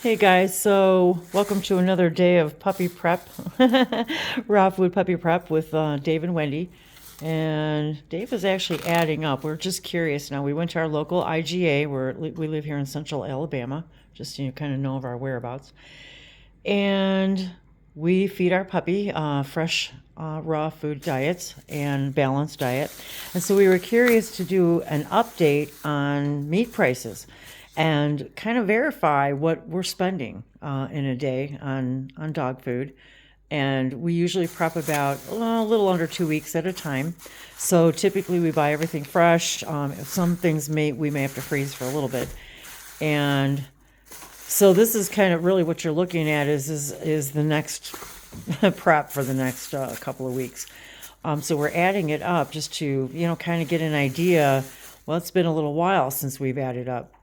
Hey guys, so welcome to another day of puppy prep, raw food puppy prep with Dave and Wendy. And Dave is actually adding up. We're just curious now. We went to our local IGA, where we live here in central Alabama, just so you kind of know of our whereabouts. And we feed our puppy fresh, raw food diets and balanced diet. And so we were curious to do an update on meat prices and kind of verify what we're spending in a day on dog food. And we usually prep about a little under 2 weeks at a time. So typically we buy everything fresh. Some things we may have to freeze for a little bit. And so this is kind of really what you're looking at is the next prep for the next couple of weeks. So we're adding it up just to, kind of get an idea. Well, it's been a little while since we've added up.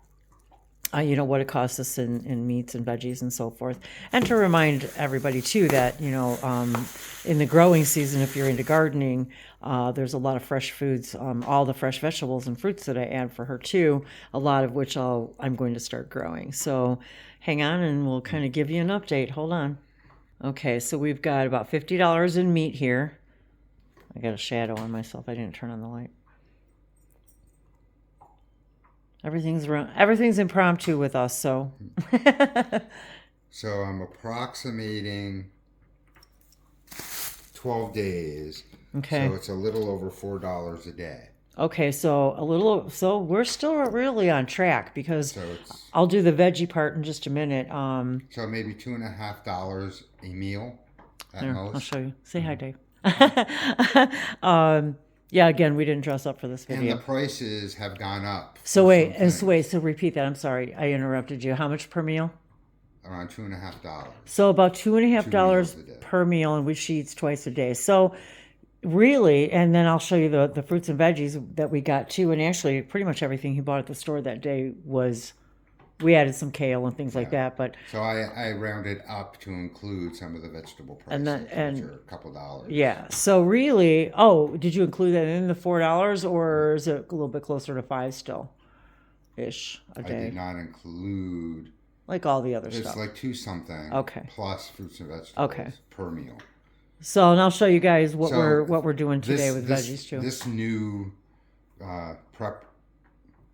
What it costs us in meats and veggies and so forth. And to remind everybody, too, that, in the growing season, if you're into gardening, there's a lot of fresh foods, all the fresh vegetables and fruits that I add for her, too, a lot of which I'm going to start growing. So hang on and we'll kind of give you an update. Hold on. Okay, so we've got about $50 in meat here. I got a shadow on myself. I didn't turn on the light. Everything's impromptu with us, so. So I'm approximating 12 days. Okay. So it's a little over $4 a day. Okay, so we're still really on track because I'll do the veggie part in just a minute. So maybe $2.50 a meal at most. I'll show you. Say hi, Dave. Yeah, again, we didn't dress up for this video. And the prices have gone up. So repeat that. I'm sorry, I interrupted you. How much per meal? Around $2.50. So about $2.50 per meal, and she eats twice a day. So really, and then I'll show you the fruits and veggies that we got too. And actually, pretty much everything he bought at the store that day we added some kale and things like that. But so I rounded up to include some of the vegetable prices, which are a couple dollars. Yeah. So really, did you include that in the $4, or is it a little bit closer to $5 still, ish a day? I did not include like all the other stuff. It's like $2 something. Okay. Plus fruits and vegetables per meal. So, and I'll show you guys what we're doing today with veggies too. This new prep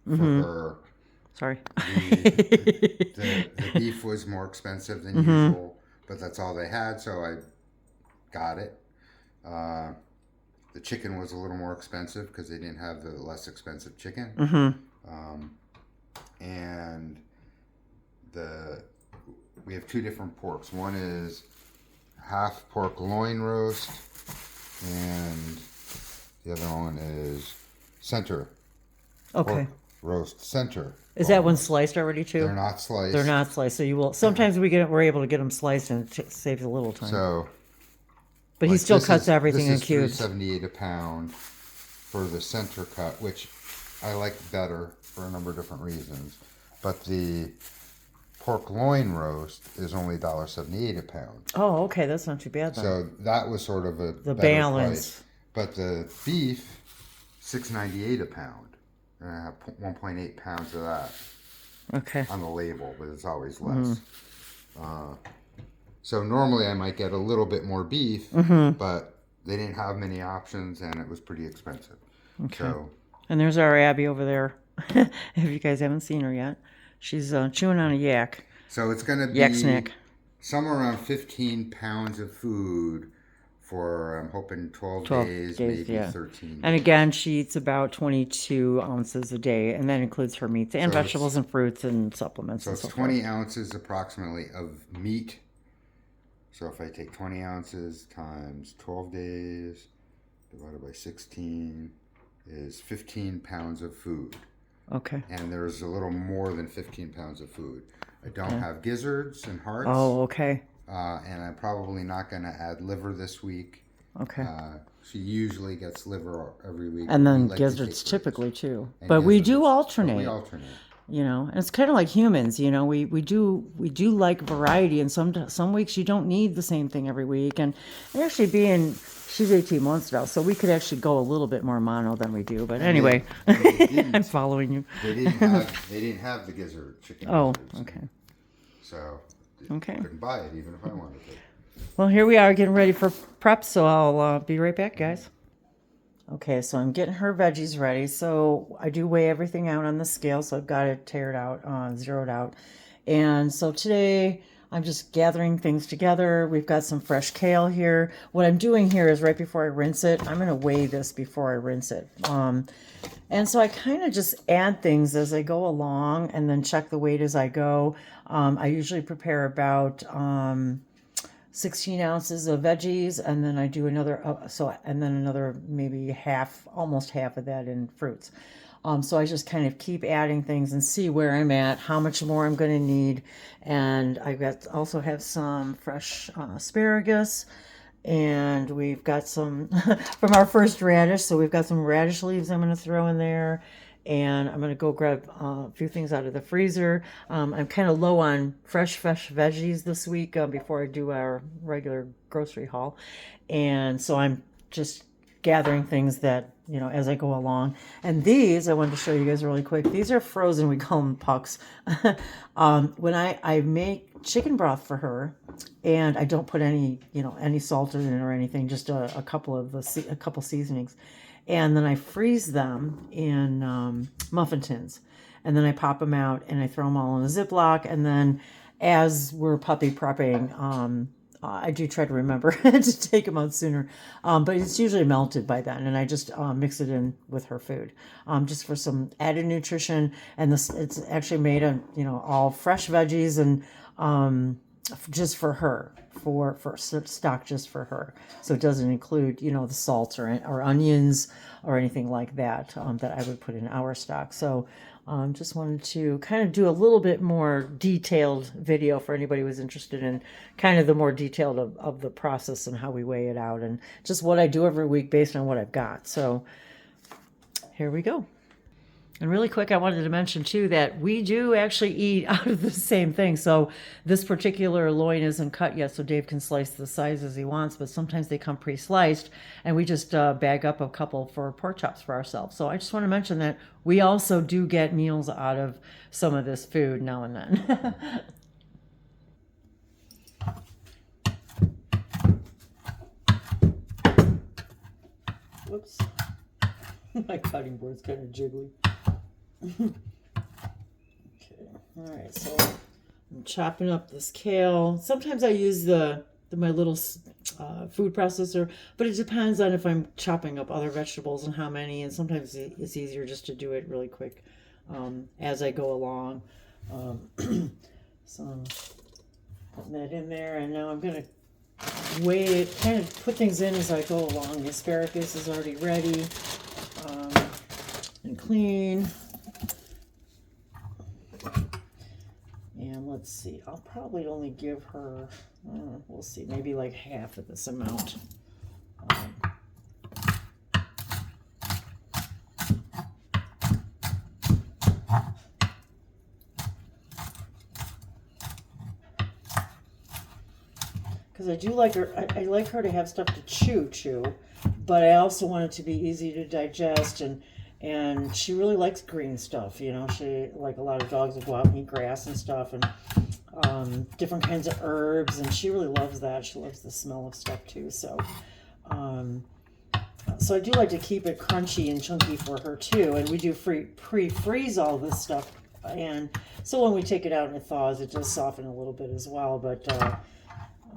for her. Sorry. The beef was more expensive than usual, but that's all they had, so I got it. The chicken was a little more expensive because they didn't have the less expensive chicken. And we have two different porks. One is half pork loin roast, and the other one is center. Okay. Pork roast center. Is that one sliced already too? They're not sliced. They're not sliced. So you will. Sometimes we're able to get them sliced, and it saves a little time. So, but he still cuts everything in cubes. This is $3.78 a pound for the center cut, which I like better for a number of different reasons. But the pork loin roast is only $1.78 a pound. Oh, okay, that's not too bad then. So that was sort of the balance. Price. But the beef, $6.98 a pound. And I have 1.8 pounds of that. Okay. On the label, but it's always less. So normally I might get a little bit more beef, but they didn't have many options, and it was pretty expensive. Okay. So, and there's our Abby over there. If you guys haven't seen her yet, she's chewing on a yak. So it's going to be yak snack. Somewhere around 15 pounds of food for, I'm hoping, 12 days, maybe 13. And again, she eats about 22 ounces a day, and that includes her meats and vegetables and fruits and supplements. So it's 20 ounces approximately of meat. So if I take 20 ounces times 12 days divided by 16 is 15 pounds of food. Okay. And there's a little more than 15 pounds of food. I don't have gizzards and hearts. Oh, okay. And I'm probably not going to add liver this week. Okay. She usually gets liver every week. And then gizzards typically too. But we do alternate. We alternate. And it's kind of like humans. We do like variety, and some weeks you don't need the same thing every week. And actually, she's 18 months now, so we could actually go a little bit more mono than we do. But anyway, I'm following you. They didn't have the gizzard chicken. Oh, gizzards. okay. So Okay. I couldn't buy it even if I wanted to. Well, here we are getting ready for prep, so I'll be right back, guys. Okay, so I'm getting her veggies ready. So I do weigh everything out on the scale, so I've got it tared out, zeroed out. And so today I'm just gathering things together. We've got some fresh kale here. What I'm doing here is right before I rinse it, I'm going to weigh this before I rinse it. And so I kind of just add things as I go along and then check the weight as I go. I usually prepare about 16 ounces of veggies, and then I do another, and then another maybe half, almost half of that in fruits. So I just kind of keep adding things and see where I'm at, how much more I'm going to need. And also have some fresh asparagus, and we've got some from our first radish. So we've got some radish leaves I'm going to throw in there. And I'm going to go grab a few things out of the freezer. I'm kind of low on fresh veggies this week before I do our regular grocery haul. And so I'm just gathering things that, as I go along. And these, I wanted to show you guys really quick. These are frozen. We call them pucks. When I make chicken broth for her, and I don't put any salt in it or anything, just a couple seasonings. And then I freeze them in muffin tins. And then I pop them out and I throw them all in a Ziploc. And then as we're puppy prepping, I do try to remember to take them out sooner. But it's usually melted by then. And I just mix it in with her food just for some added nutrition. And it's actually made of, all fresh veggies and just for her, for stock just for her. So it doesn't include, the salt or onions or anything like that that I would put in our stock. So just wanted to kind of do a little bit more detailed video for anybody who was interested in kind of the more detailed of the process and how we weigh it out and just what I do every week based on what I've got. So here we go. And really quick, I wanted to mention too that we do actually eat out of the same thing. So this particular loin isn't cut yet, so Dave can slice the size as he wants, but sometimes they come pre-sliced, and we just bag up a couple for pork chops for ourselves. So I just want to mention that we also do get meals out of some of this food now and then. Whoops. My cutting board's kind of jiggly. Okay, all right, so I'm chopping up this kale. Sometimes I use my little food processor, but it depends on if I'm chopping up other vegetables and how many, and sometimes it's easier just to do it really quick as I go along. So I'm putting that in there, and now I'm going to weigh it, kind of put things in as I go along. The asparagus is already ready and clean. And let's see, I'll probably only give her, we'll see, maybe like half of this amount. Because I do like her, I like her to have stuff to chew, but I also want it to be easy to digest, and she really likes green stuff, she, like a lot of dogs, will go out and eat grass and stuff, and different kinds of herbs, and she really loves that. She loves the smell of stuff too, so so I do like to keep it crunchy and chunky for her too, and we do pre-freeze all this stuff, and so when we take it out and it thaws, it does soften a little bit as well, but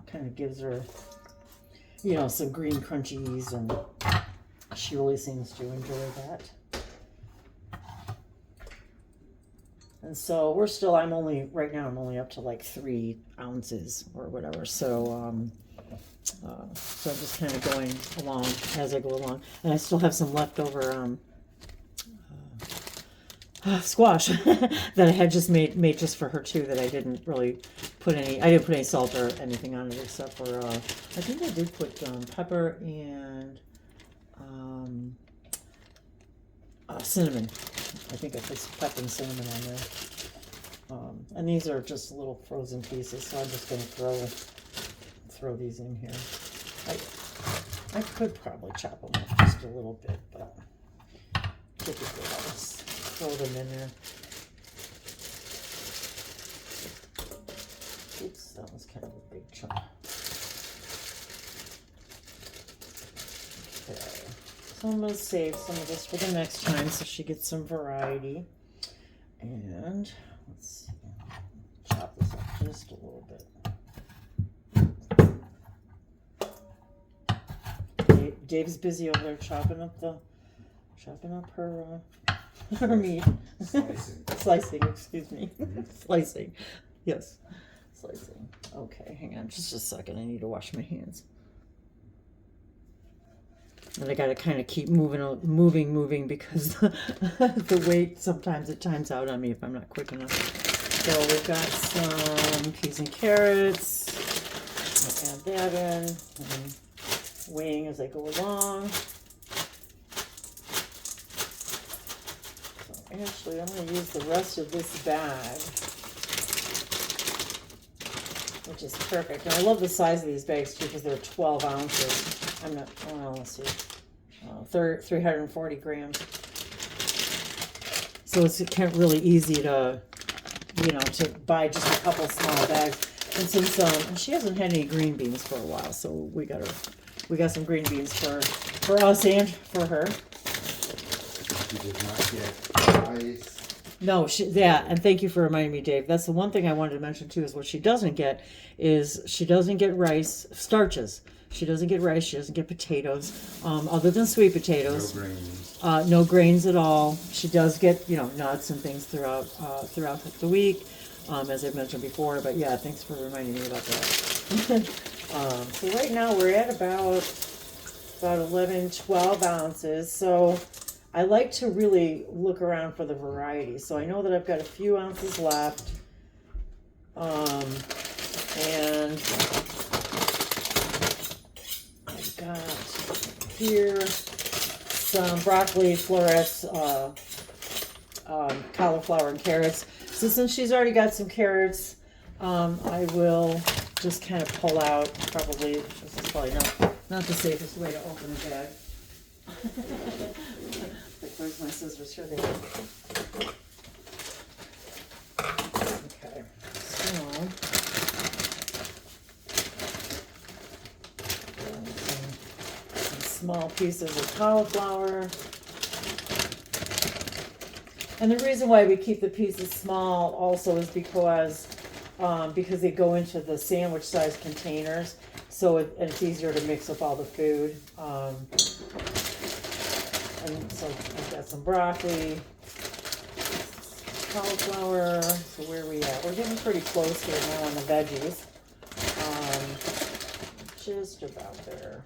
kind of gives her, some green crunchies, and she really seems to enjoy that. And so right now I'm only up to like 3 ounces or whatever. So, so I'm just kind of going along as I go along. And I still have some leftover squash that I had just made just for her too, that I didn't really put any salt or anything on it except for, I think I did put pepper and cinnamon. I think I put pepper and cinnamon on there. And these are just little frozen pieces, so I'm just going to throw these in here. I could probably chop them up just a little bit, but typically I'll just throw them in there. Oops, that was kind of a big chunk. Okay, so I'm going to save some of this for the next time so she gets some variety. And let's chop this up just a little bit. Dave's busy over there chopping up her her meat. Slicing, excuse me. Slicing. Yes. Slicing. Okay, hang on just a second. I need to wash my hands. And I gotta kind of keep moving because the weight sometimes it times out on me if I'm not quick enough. So we've got some peas and carrots. I'll add that in. And weighing as I go along. So actually, I'm going to use the rest of this bag, which is perfect. And I love the size of these bags too because they're 12 ounces. I'm not, well, let's see, 340 grams. So it's really easy to, to buy just a couple small bags. And since and she hasn't had any green beans for a while, so we got some green beans for us and for her. She did not get rice. No, and thank you for reminding me, Dave. That's the one thing I wanted to mention too, is what she doesn't get is she doesn't get rice, starches. She doesn't get rice, she doesn't get potatoes, other than sweet potatoes. No grains. No grains at all. She does get, nuts and things throughout the week, as I've mentioned before. But yeah, thanks for reminding me about that. So right now we're at about 11, 12 ounces. So I like to really look around for the variety. So I know that I've got a few ounces left. And I've got here some broccoli, florets, cauliflower, and carrots. So since she's already got some carrots, I will just kind of pull out, probably, this is probably not the safest way to open a bag. Like, where's my scissors? Here they are. Okay, so some small pieces of cauliflower. And the reason why we keep the pieces small also is because they go into the sandwich size containers, so it's easier to mix up all the food. And so I've got some broccoli, cauliflower. So where are we at? We're getting pretty close here now on the veggies. Just about there.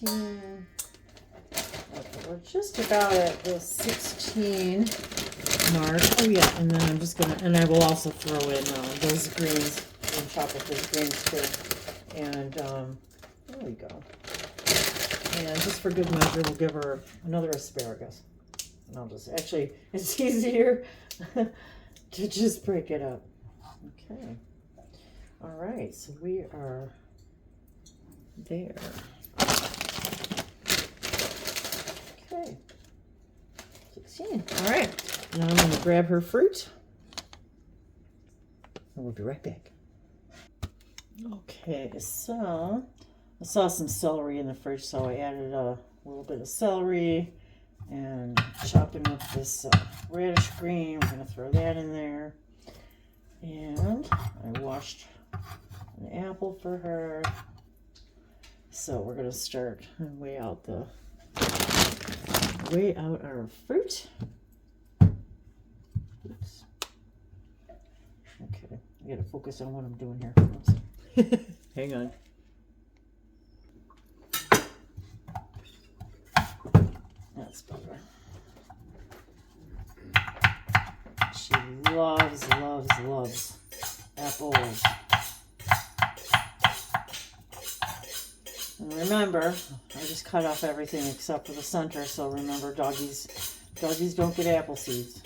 Okay, we're just about at the 16 mark. Oh yeah, and then I'm just gonna, and I will also throw in those greens, and chop up those greens too. And there we go. And just for good measure, we'll give her another asparagus. And I'll just, actually, it's easier to just break it up. Okay. All right, so we are there. Okay, 16. All right, now I'm going to grab her fruit, and we'll be right back. Okay, so I saw some celery in the fridge, so I added a little bit of celery and chopping up this radish green. We're going to throw that in there. And I washed an apple for her. So we're going to start and weigh out our fruit. Oops. Okay, I got to focus on what I'm doing here. Hang on. That's better. She loves apples. And remember, I just cut off everything except for the center, so remember, doggies don't get apple seeds.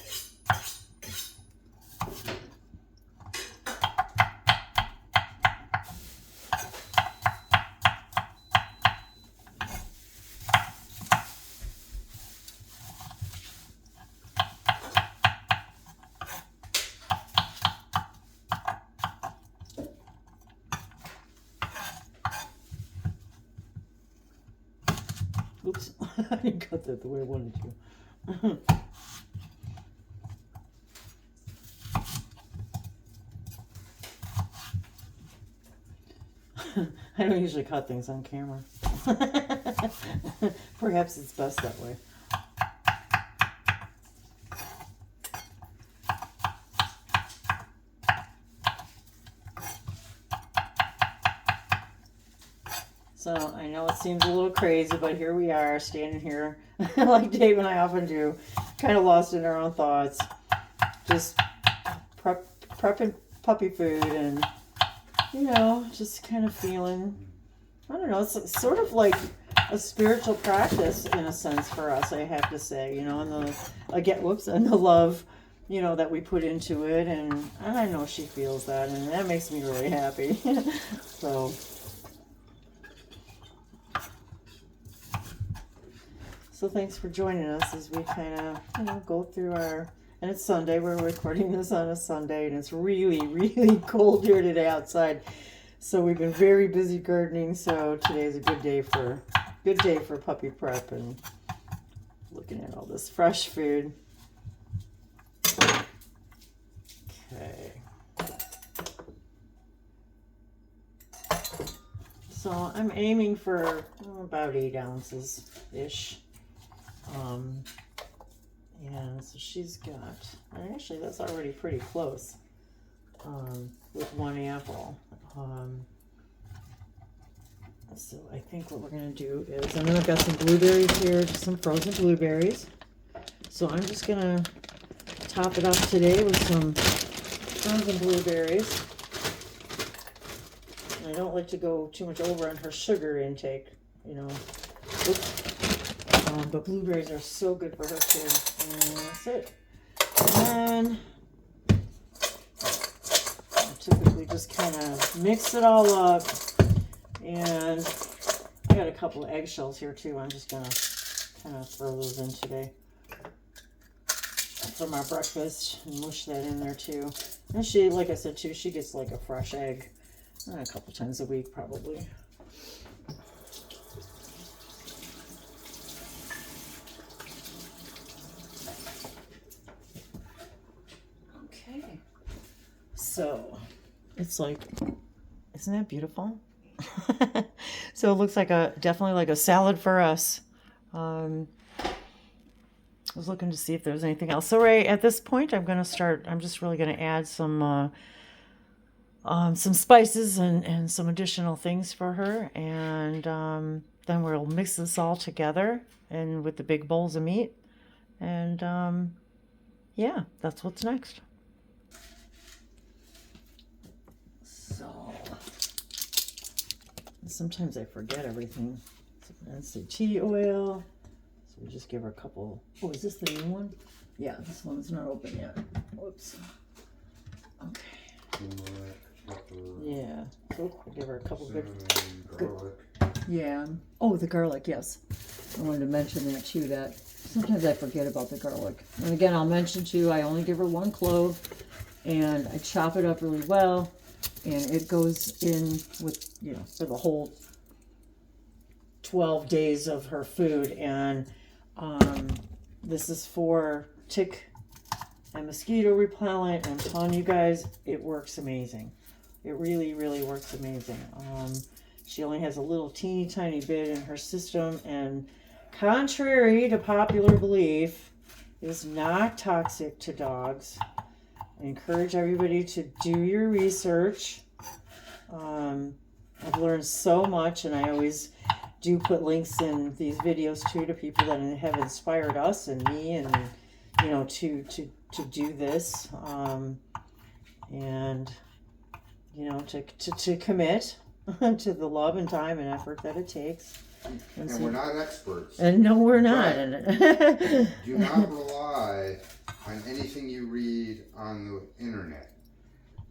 Oops, I didn't cut that the way I wanted to. I don't usually cut things on camera. Perhaps it's best that way. So I know it seems a little crazy, but here we are standing here like Dave and I often do, kind of lost in our own thoughts, just prepping puppy food and, you know, just kind of feeling, I don't know, it's sort of like a spiritual practice in a sense for us, I have to say, you know, and the love, you know, that we put into it, and I know she feels that, and that makes me really happy. So thanks for joining us as we kind of, you know, go through and it's Sunday, we're recording this on a Sunday, and it's really, really cold here today outside. So we've been very busy gardening, so today's a good day for puppy prep and looking at all this fresh food. Okay. So I'm aiming for about 8 ounces-ish. And so she's got, and actually that's already pretty close, with 1 apple. So I think what we're going to do is, and then I've got some blueberries here, just some frozen blueberries. So I'm just going to top it off today with some frozen blueberries. And I don't like to go too much over on her sugar intake, you know. Oops. But blueberries are so good for her too. And that's it. And I typically just kind of mix it all up. And I got a couple of eggshells here too. I'm just gonna kind of throw those in today from our breakfast and mush that in there too. And she, like I said too, she gets like a fresh egg a couple times a week probably. Okay, so it's like, isn't that beautiful? So it looks like definitely like a salad for us. I was looking to see if there's anything else. So right at this point, I'm just really going to add some spices and some additional things for her. And then we'll mix this all together and with the big bowls of meat. And yeah, that's what's next. So sometimes I forget everything. So that's the tea oil. So we just give her a couple. Oh, is this the new one? Yeah, this one's not open yet. Whoops. Okay. Yeah. So we'll give her a couple good. Yeah. Oh, the garlic. Yes. I wanted to mention that too. That sometimes I forget about the garlic. And again, I'll mention too, I only give her 1 clove, and I chop it up really well. And it goes in with, you know, for the whole 12 days of her food. And this is for tick and mosquito repellent. And I'm telling you guys, it works amazing. It really, really works amazing. She only has a little teeny tiny bit in her system. And contrary to popular belief, is not toxic to dogs. I encourage everybody to do your research. I've learned so much, and I always do put links in these videos too to people that have inspired us and me, and you know, to do this, and you know, to commit to the love and time and effort that it takes. And we're not experts. And no, we're not. Do not rely on anything you read on the internet.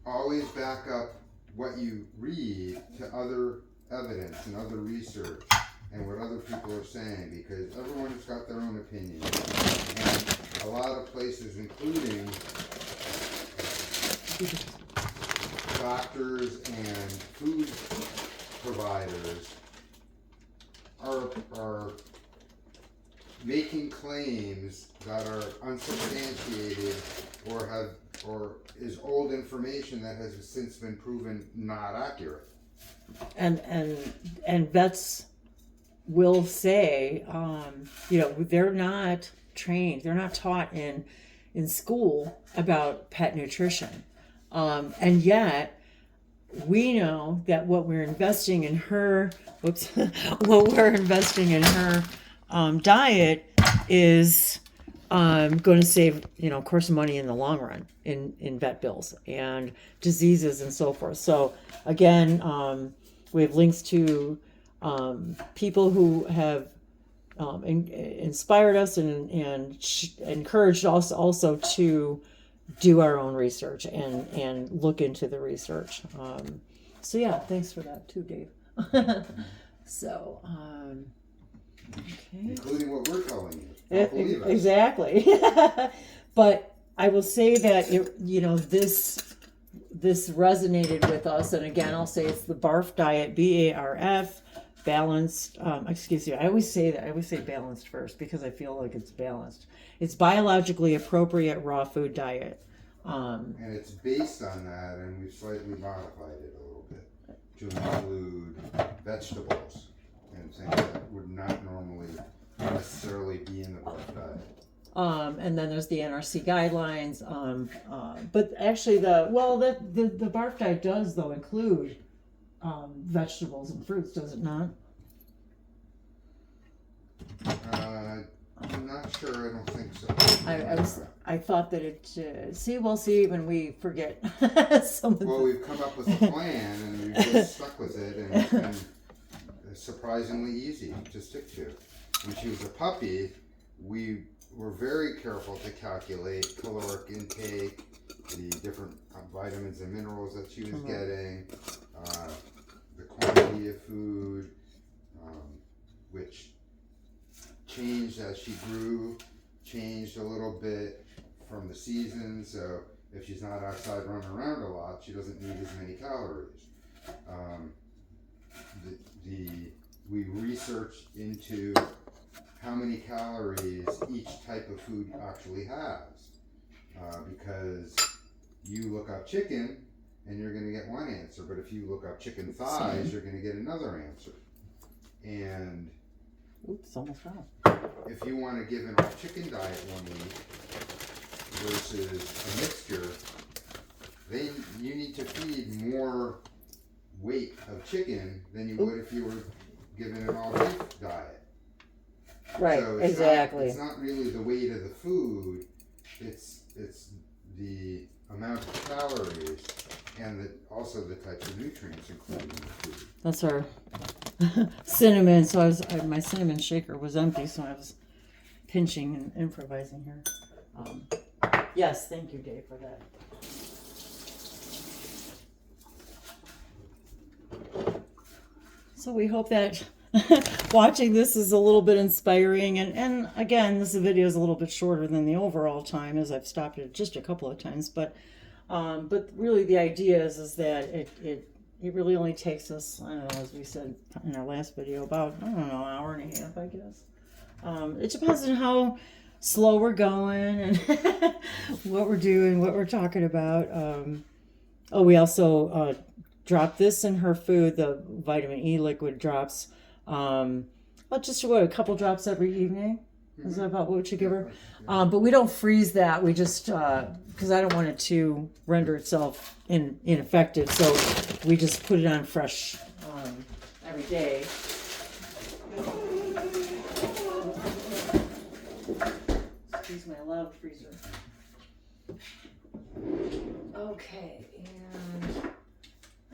Always back up what you read to other evidence and other research and what other people are saying, because everyone's got their own opinion. And a lot of places, including doctors and food providers, are making claims that are unsubstantiated or is old information that has since been proven not accurate. And vets will say, they're not trained, they're not taught in school about pet nutrition, and yet we know that what we're investing in her diet is going to save, of course, money in the long run in vet bills and diseases and so forth. So again, we have links to people who have inspired us and encouraged us also to do our own research and look into the research. So yeah, thanks for that too, Dave. So, okay. Including what we're telling you. Don't believe us. Exactly. But I will say that this resonated with us, and again, I'll say it's the BARF diet, BARF, balanced. Excuse me. I always say balanced first because I feel like it's balanced. It's biologically appropriate raw food diet. And it's based on that, and we've slightly modified it a little bit to include vegetables and things that would not normally necessarily be in the BARF diet. And then there's the NRC guidelines. But actually, the BARF diet does though include vegetables and fruits, does it not? I'm not sure. I don't think so. I thought that it. See, even we forget some of Well, we've come up with a plan, and we've just stuck with it, and it's surprisingly easy to stick to. When she was a puppy, we were very careful to calculate caloric intake, the different vitamins and minerals that she was getting, the quantity of food, which changed as she grew, changed a little bit from the season. So if she's not outside running around a lot, she doesn't need as many calories. We researched into how many calories each type of food actually has, because you look up chicken and you're going to get one answer, but if you look up chicken thighs, you're going to get another answer. And almost wrong. if you want to give an all chicken diet 1 week versus a mixture, then you need to feed more weight of chicken than you would if you were given an all beef diet. Right, So exactly. It's not really the weight of the food, it's the amount of calories and also the types of nutrients included in the food. That's our cinnamon. So my cinnamon shaker was empty, so I was pinching and improvising here. Yes, thank you, Dave, for that. So we hope that watching this is a little bit inspiring, and again, this video is a little bit shorter than the overall time, as I've stopped it just a couple of times, but really the idea is that it really only takes us, I don't know, as we said in our last video, about, I don't know, an hour and a half, I guess. It depends on how slow we're going and what we're doing, what we're talking about. We also dropped this in her food, the vitamin E liquid drops. Just a couple drops every evening. Is that about what you give her? But we don't freeze that. We just, because I don't want it to render itself ineffective. So we just put it on fresh every day. Excuse my loud freezer. Okay, and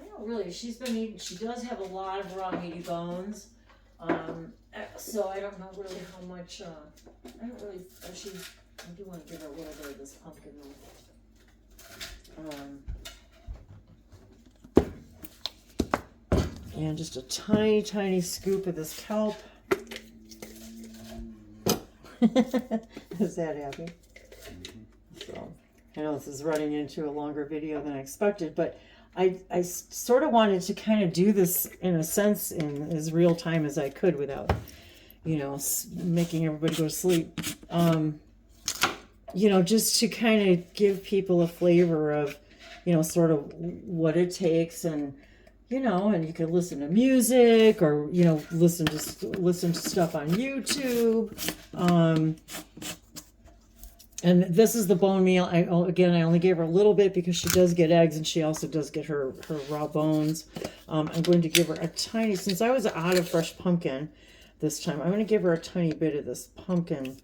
I don't really, she does have a lot of raw meaty bones. So I don't know really how much, I do want to give her a little bit of this pumpkin milk. And just a tiny, tiny scoop of this kelp. Is that happy? So, I know this is running into a longer video than I expected, but I sort of wanted to kind of do this in a sense in as real time as I could without making everybody go to sleep. Just to kind of give people a flavor of, sort of what it takes, and and you can listen to music, or listen to stuff on YouTube. And this is the bone meal. I only gave her a little bit because she does get eggs, and she also does get her raw bones. I'm going to give her a tiny, since I was out of fresh pumpkin this time, I'm going to give her a tiny bit of this pumpkin.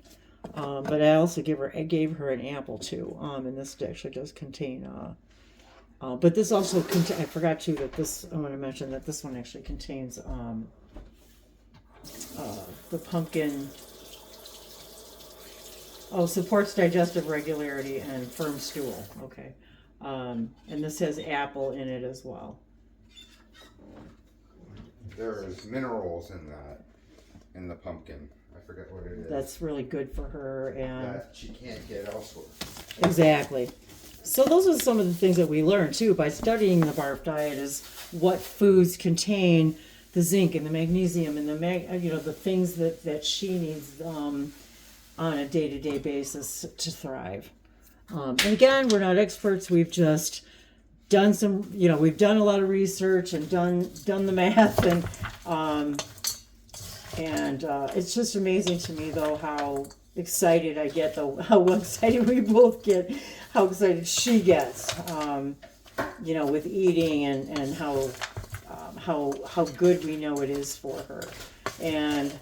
But I also gave her an apple too. And this actually does contain. But this also I forgot too that this. I want to mention that this one actually contains the pumpkin. Oh, supports digestive regularity and firm stool. Okay. And this has apple in it as well. There's minerals in the pumpkin. I forget what it is. That's really good for her, and that she can't get elsewhere. Exactly. So those are some of the things that we learned too by studying the BARF diet, is what foods contain the zinc and the magnesium and the things that she needs on a day-to-day basis to thrive. And again, we're not experts. We've just done some, we've done a lot of research and done the math, and it's just amazing to me though how excited I get, though how excited we both get, how excited she gets, with eating, and how good we know it is for her. And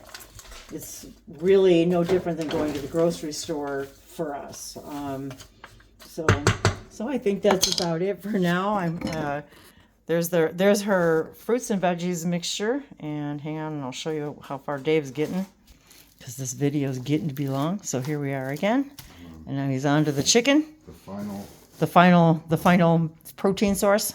it's really no different than going to the grocery store for us. So I think that's about it for now. There's her fruits and veggies mixture, and hang on, and I'll show you how far Dave's getting, because this video is getting to be long. So here we are again, and now he's on to the chicken. The final protein source.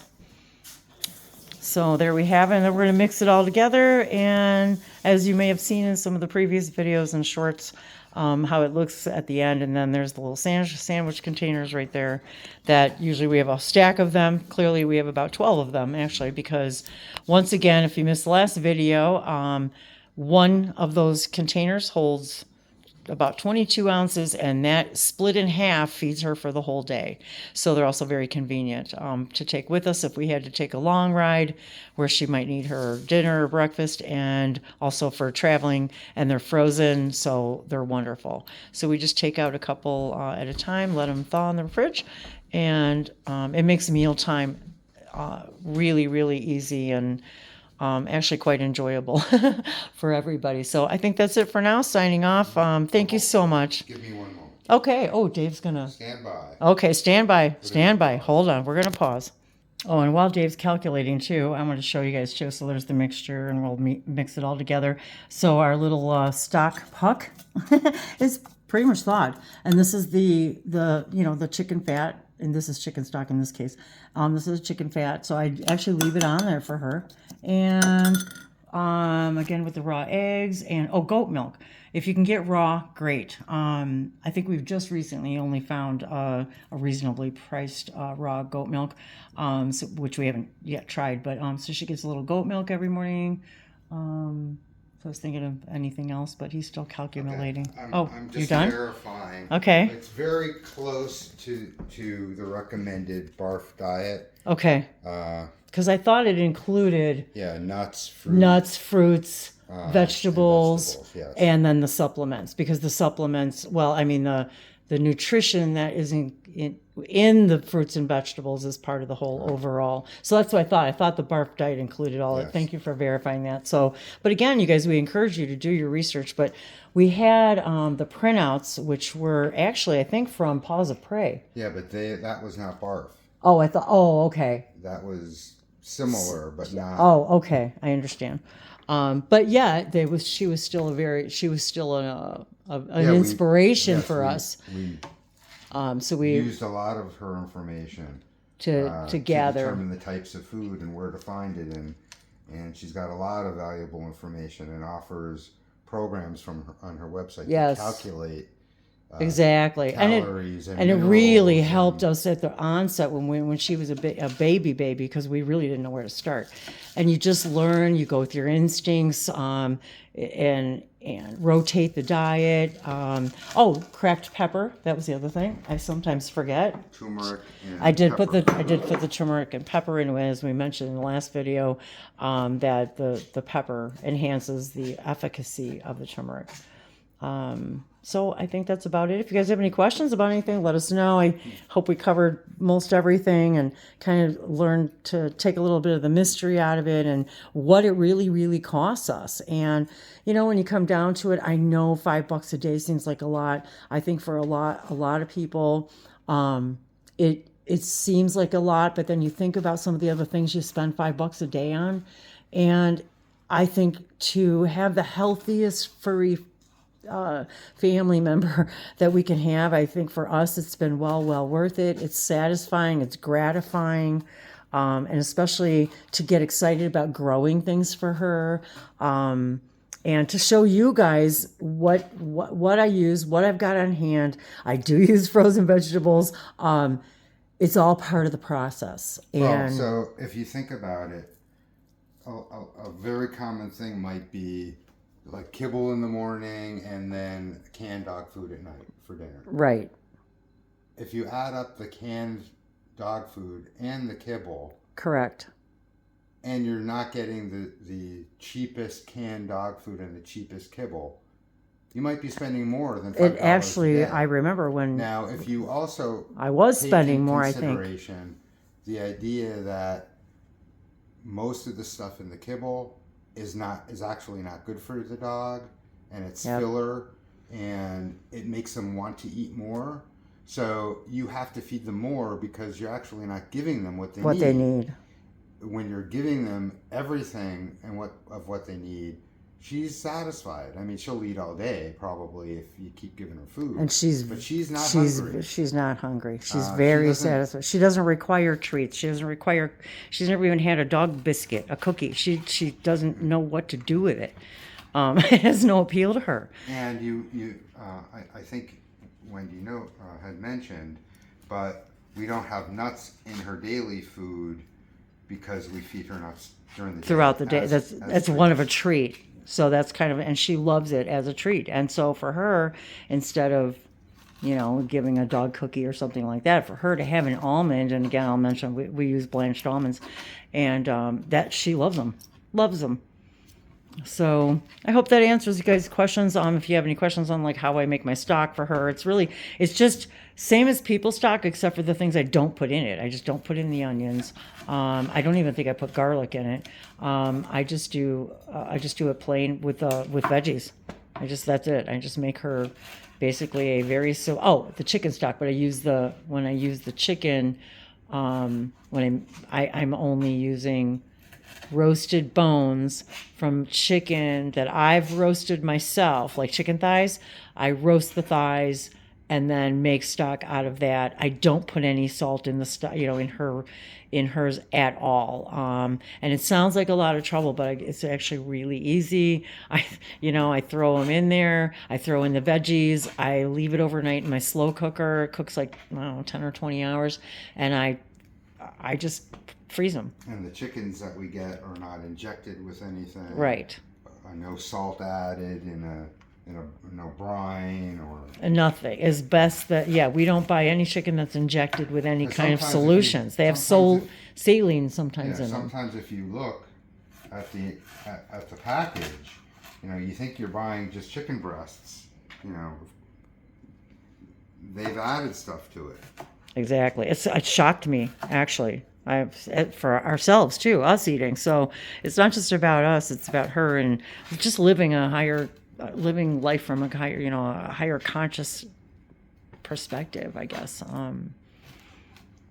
So there we have it, and then we're going to mix it all together, and as you may have seen in some of the previous videos and shorts, how it looks at the end, and then there's the little sandwich containers right there that usually we have a stack of them. Clearly we have about 12 of them actually, because once again, if you missed the last video, one of those containers holds about 22 ounces, and that split in half feeds her for the whole day. So they're also very convenient to take with us if we had to take a long ride where she might need her dinner or breakfast, and also for traveling, and they're frozen, so they're wonderful. So we just take out a couple at a time, let them thaw in the fridge, and it makes mealtime really, really easy, and actually quite enjoyable for everybody. So I think that's it for now. Signing off. Thank you so much. Give me 1 moment. Okay. Oh, Dave's gonna. Stand by. Okay, stand by. Stand by. Hold on. We're gonna pause. Oh, and while Dave's calculating too, I want to show you guys too. So there's the mixture, and we'll mix it all together. So our little stock puck is pretty much thawed, and this is the chicken fat, and this is chicken stock in this case. This is chicken fat, so I actually leave it on there for her. And again with the raw eggs, and goat milk. If you can get raw, great. I think we've just recently only found a reasonably priced raw goat milk, which we haven't yet tried. But so she gets a little goat milk every morning. So I was thinking of anything else, but he's still calculating. Okay. I'm you just done? verifying. Okay. It's very close to the recommended BARF diet. Okay. Because I thought it included nuts, fruits, vegetables, yes. And then the supplements. Because the supplements, the nutrition that is in the fruits and vegetables is part of the whole overall. So that's what I thought. I thought the BARF diet included all of it. Thank you for verifying that. So, but again, you guys, we encourage you to do your research. But we had the printouts, which were actually, I think, from Paws of Prey. Yeah, but that was not BARF. Oh, I thought. Oh, okay. That was similar, but not. Oh, okay. I understand. But yeah, she was still an inspiration for us. So we used a lot of her information to gather, determine the types of food and where to find it, and she's got a lot of valuable information and offers programs on her website to calculate Exactly. calories And it minerals really and- helped us at the onset when she was a baby, because we really didn't know where to start. And you just learn, you go with your instincts, and rotate the diet. Cracked pepper. That was the other thing. I sometimes forget. Turmeric and I did put pepper. the turmeric and pepper in it, as we mentioned in the last video, that the pepper enhances the efficacy of the turmeric. So I think that's about it. If you guys have any questions about anything, let us know. I hope we covered most everything and kind of learned to take a little bit of the mystery out of it and what it really, really costs us. And, when you come down to it, I know $5 a day seems like a lot. I think for a lot of people, it seems like a lot, but then you think about some of the other things you spend $5 a day on. And I think to have the healthiest furry family member that we can have, I think for us it's been well worth it. It's satisfying, it's gratifying, and especially to get excited about growing things for her, and to show you guys what I use, what I've got on hand. I do use frozen vegetables. It's all part of the process. And so if you think about it, a very common thing might be like kibble in the morning and then canned dog food at night for dinner. Right. If you add up the canned dog food and the kibble, correct, and you're not getting the cheapest canned dog food and the cheapest kibble, you might be spending more than $5 it actually, a day. I remember when Now, if you also I was take spending in more, I think. consideration the idea that most of the stuff in the kibble is actually not good for the dog, and it's filler, and it makes them want to eat more. So you have to feed them more because you're actually not giving them what they need. When you're giving them everything and what they need, she's satisfied. I mean, she'll eat all day probably if you keep giving her food. And she's not hungry. She's not hungry. She's very satisfied. She doesn't require treats. She's never even had a dog biscuit, a cookie. She doesn't know what to do with it. It has no appeal to her. And I think Wendy had mentioned, but we don't have nuts in her daily food because we feed her nuts during the day. Throughout the day. That's one of a treat. So that's kind of, and she loves it as a treat. And so for her, instead of, giving a dog cookie or something like that, for her to have an almond, and again, I'll mention we use blanched almonds, and that she loves them. So I hope that answers you guys' questions. If you have any questions on like how I make my stock for her, it's just same as people stock, except for the things I don't put in it. I just don't put in the onions. I don't even think I put garlic in it. I just do it plain with veggies. That's it. I just make her basically a very the chicken stock. But when I use the chicken, I'm only using roasted bones from chicken that I've roasted myself, like chicken thighs. I roast the thighs and then make stock out of that. I don't put any salt in the stock, in hers at all. And it sounds like a lot of trouble, but it's actually really easy. I throw them in there. I throw in the veggies. I leave it overnight in my slow cooker. It cooks like 10 or 20 hours, and I just freeze them. And the chickens that we get are not injected with anything. Right. No salt added in no brine or nothing. Is best that we don't buy any chicken that's injected with any kind of solutions. They have saline sometimes in them. Sometimes if you look at the package, you think you're buying just chicken breasts. They've added stuff to it. Exactly. It shocked me, actually. For ourselves too, us eating. So it's not just about us; it's about her and just living life from a higher conscious perspective, I guess.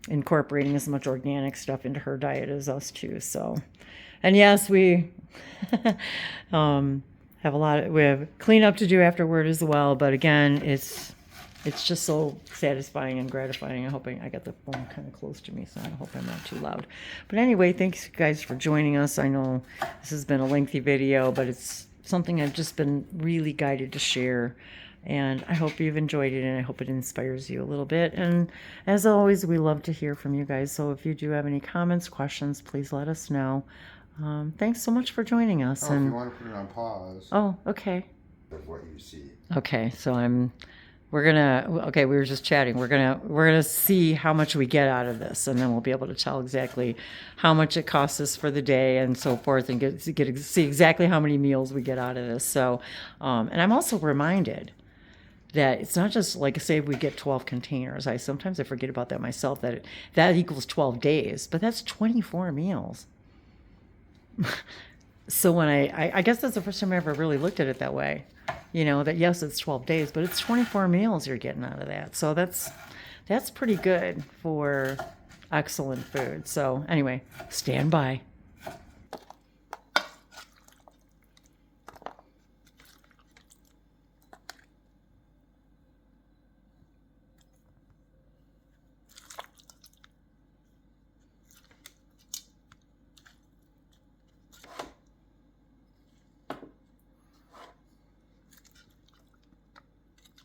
Incorporating as much organic stuff into her diet as us too. So, and yes, we we have cleanup to do afterward as well. But again, it's just so satisfying and gratifying. I got the phone kind of close to me, so I hope I'm not too loud. But anyway, thanks guys for joining us. I know this has been a lengthy video, but it's something I've just been really guided to share And I hope you've enjoyed it, and I hope it inspires you a little bit. And as always, we love to hear from you guys. So if you do have any comments, questions, please let us know. Thanks so much for joining us. Oh, if you want to put it on pause. Oh, okay. Of what you see. Okay, so we were just chatting. We're gonna see how much we get out of this, and then we'll be able to tell exactly how much it costs us for the day and so forth, and see exactly how many meals we get out of this. So, and I'm also reminded that it's not just like, say we get 12 containers. Sometimes I forget about that myself, that equals 12 days, but that's 24 meals. So when I guess that's the first time I ever really looked at it that way. That yes, it's 12 days, but it's 24 meals you're getting out of that. So that's pretty good for excellent food. So anyway, stand by.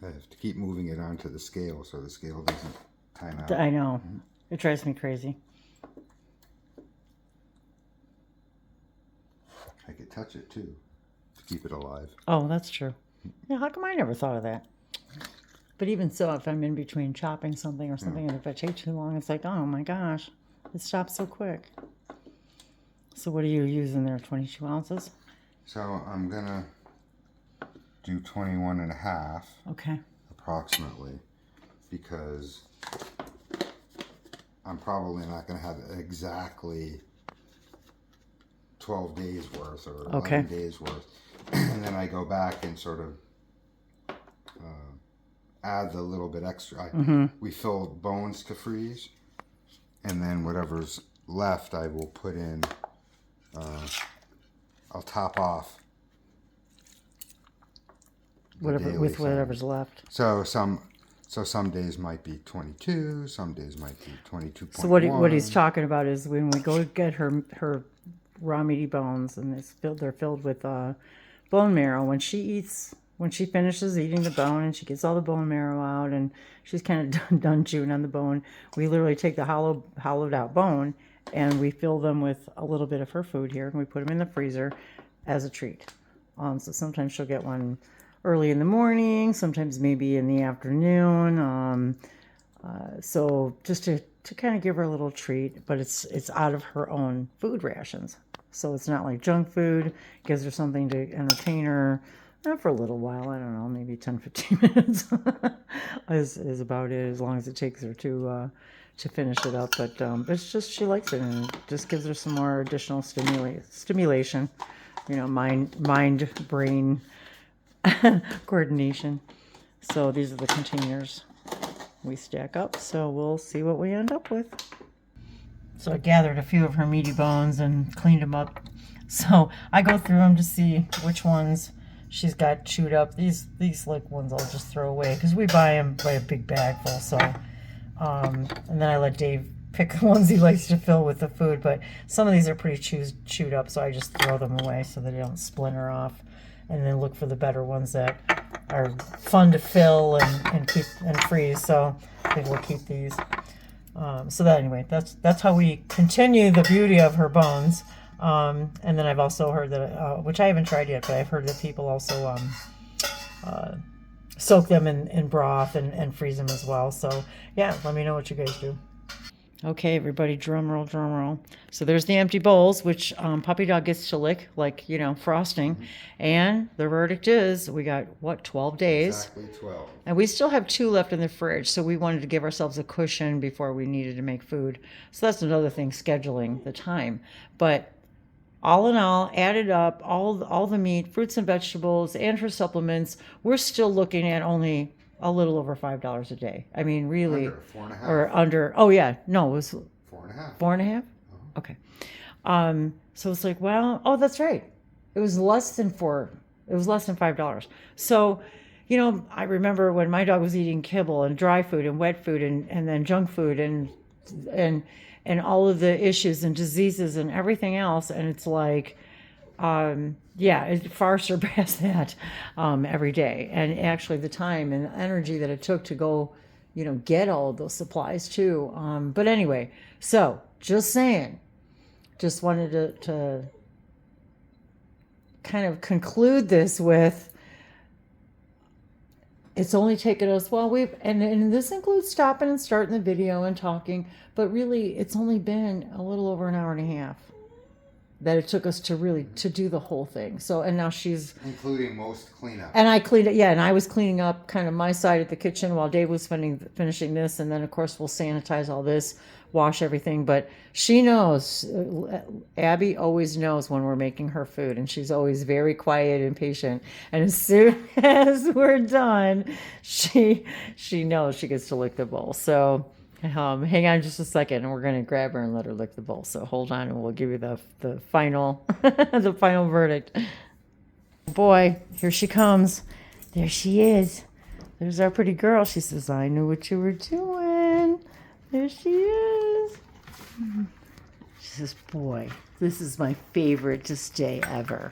I have to keep moving it onto the scale so the scale doesn't time out. I know. It drives me crazy. I could touch it too to keep it alive. Oh, that's true. Yeah, how come I never thought of that? But even so, if I'm in between chopping something or something, and if I take too long, it's like, oh my gosh, it stops so quick. So what are you using there, 22 ounces? So I'm going to do 21 and a half. Okay. Approximately, because I'm probably not going to have exactly 12 days worth or 11 days worth. And then I go back and sort of add the little bit extra. We fill bones to freeze, and then whatever's left I will put in, I'll top off whatever's left. So some days might be 22, some days might be 22.1. So what he's talking about is when we go get her raw meaty bones, and they're filled with bone marrow. When she finishes eating the bone and she gets all the bone marrow out and she's kind of done chewing on the bone, we literally take the hollowed out bone and we fill them with a little bit of her food here, and we put them in the freezer as a treat. So sometimes she'll get one early in the morning, sometimes maybe in the afternoon. So just to kind of give her a little treat, but it's out of her own food rations. So it's not like junk food. Gives her something to entertain her for a little while. I don't know, maybe 10, 15 minutes is about it, as long as it takes her to finish it up. But it's just, she likes it, and it just gives her some more additional stimulation, mind, brain coordination. So these are the containers we stack up, so we'll see what we end up with. So I gathered a few of her meaty bones and cleaned them up. So I go through them to see which ones she's got chewed up. These like ones I'll just throw away because we buy them by a big bag full. So and then I let Dave pick the ones he likes to fill with the food. But some of these are pretty chewed up, so I just throw them away so that they don't splinter off. And then look for the better ones that are fun to fill and keep and freeze. So I think we'll keep these. So that's how we continue the beauty of her bones. And then I've also heard that, which I haven't tried yet, but I've heard that people also soak them in broth and freeze them as well. So yeah, let me know what you guys do. Okay, everybody, drum roll. So there's the empty bowls, which Puppy Dog gets to lick, like, frosting. And the verdict is we got, 12 days? Exactly 12. And we still have 2 left in the fridge, so we wanted to give ourselves a cushion before we needed to make food. So that's another thing, scheduling the time. But all in all, added up, all the meat, fruits and vegetables, and her supplements, we're still looking at only a little over $5 a day. I mean, really. Under 4.5. Or under, oh yeah, no, it was 4.5. 4.5? Okay. So it's like, well, oh, that's right. It was less than $5. So, I remember when my dog was eating kibble and dry food and wet food and then junk food and all of the issues and diseases and everything else. And it's like, yeah, it far surpassed that every day. And actually, the time and energy that it took to go, get all of those supplies too. But anyway, so just saying, just wanted to kind of conclude this with, it's only taken us, and this includes stopping and starting the video and talking, but really it's only been a little over an hour and a half that it took us to do the whole thing. So, and now she's, including most cleanup. and I cleaned it, yeah, and I was cleaning up kind of my side of the kitchen while Dave was finishing this, and then of course we'll sanitize all this, wash everything. But she knows, Abby always knows when we're making her food, and she's always very quiet and patient. And as soon as we're done, she knows she gets to lick the bowl. So hang on just a second, and we're going to grab her and let her lick the bowl. So hold on, and we'll give you the final the final verdict. Boy, here she comes. There she is. There's our pretty girl. She says, "I knew what you were doing." There she is. She says, "Boy, this is my favorite day ever.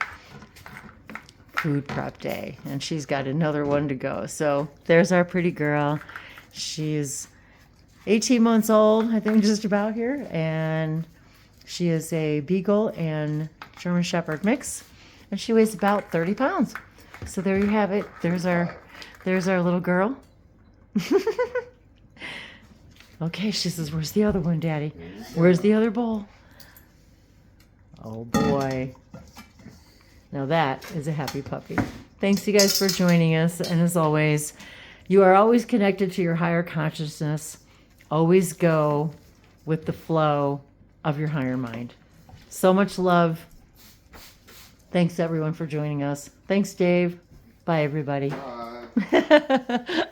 Food prep day." And she's got another one to go. So there's our pretty girl. She's 18 months old, I think, just about here. And she is a Beagle and German Shepherd mix. And she weighs about 30 pounds. So there you have it. There's our little girl. Okay, she says, "Where's the other one, Daddy? Where's the other bowl?" Oh boy. Now that is a happy puppy. Thanks you guys for joining us. And as always, you are always connected to your higher consciousness. Always go with the flow of your higher mind. So much love. Thanks everyone for joining us. Thanks, Dave. Bye, everybody. Bye.